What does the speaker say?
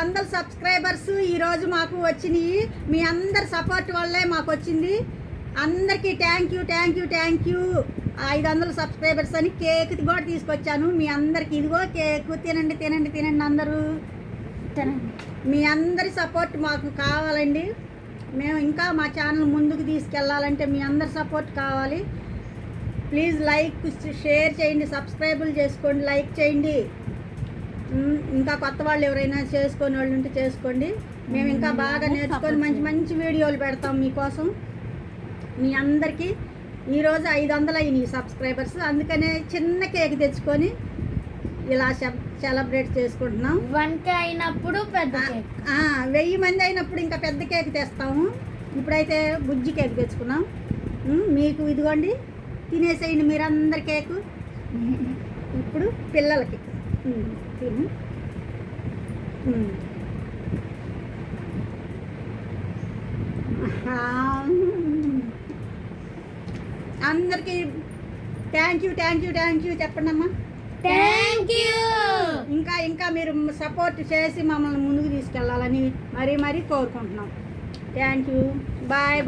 500 subscribers ఈరోజు మాకు వచ్చినాయి. మీ అందరి సపోర్ట్ వల్లే మాకు వచ్చింది. అందరికీ థ్యాంక్ యూ 500 సబ్స్క్రైబర్స్ అని కేక్ కూడా తీసుకొచ్చాను మీ అందరికి. ఇదిగో కేక్ తినండి తినండి తినండి అందరూ తినండి. మీ అందరి సపోర్ట్ మాకు కావాలండి. మేము ఇంకా మా ఛానల్ ముందుకు తీసుకెళ్ళాలంటే మీ అందరి సపోర్ట్ కావాలి. ప్లీజ్ లైక్ షేర్ చేయండి, సబ్స్క్రైబులు చేసుకోండి, లైక్ చేయండి. ఇంకా కొత్త వాళ్ళు ఎవరైనా చేసుకునే వాళ్ళు ఉంటే చేసుకోండి. మేము ఇంకా బాగా నేర్చుకొని మంచి మంచి వీడియోలు పెడతాం మీకోసం. మీ అందరికీ ఈరోజు 500 అయినాయి సబ్స్క్రైబర్స్. అందుకనే చిన్న కేక్ తెచ్చుకొని ఇలా సెలబ్రేట్ చేసుకుంటున్నాం. 1K అయినప్పుడు పెద్ద కేక్, 1000 మంది అయినప్పుడు ఇంకా పెద్ద కేక్ తెస్తాము. ఇప్పుడైతే బుజ్జి కేక్ తెచ్చుకున్నాం. మీకు ఇదిగోండి తినేసేయండి మీరందరి కేకు. ఇప్పుడు పిల్లలకి తిను. అందరికీ థ్యాంక్ యూ చెప్పండి అమ్మా. Thank you. ఇంకా మీరు సపోర్ట్ చేసి మమ్మల్ని ముందుకు తీసుకెళ్ళాలని మరీ కోరుకుంటున్నాం. Thank you. బాయ్.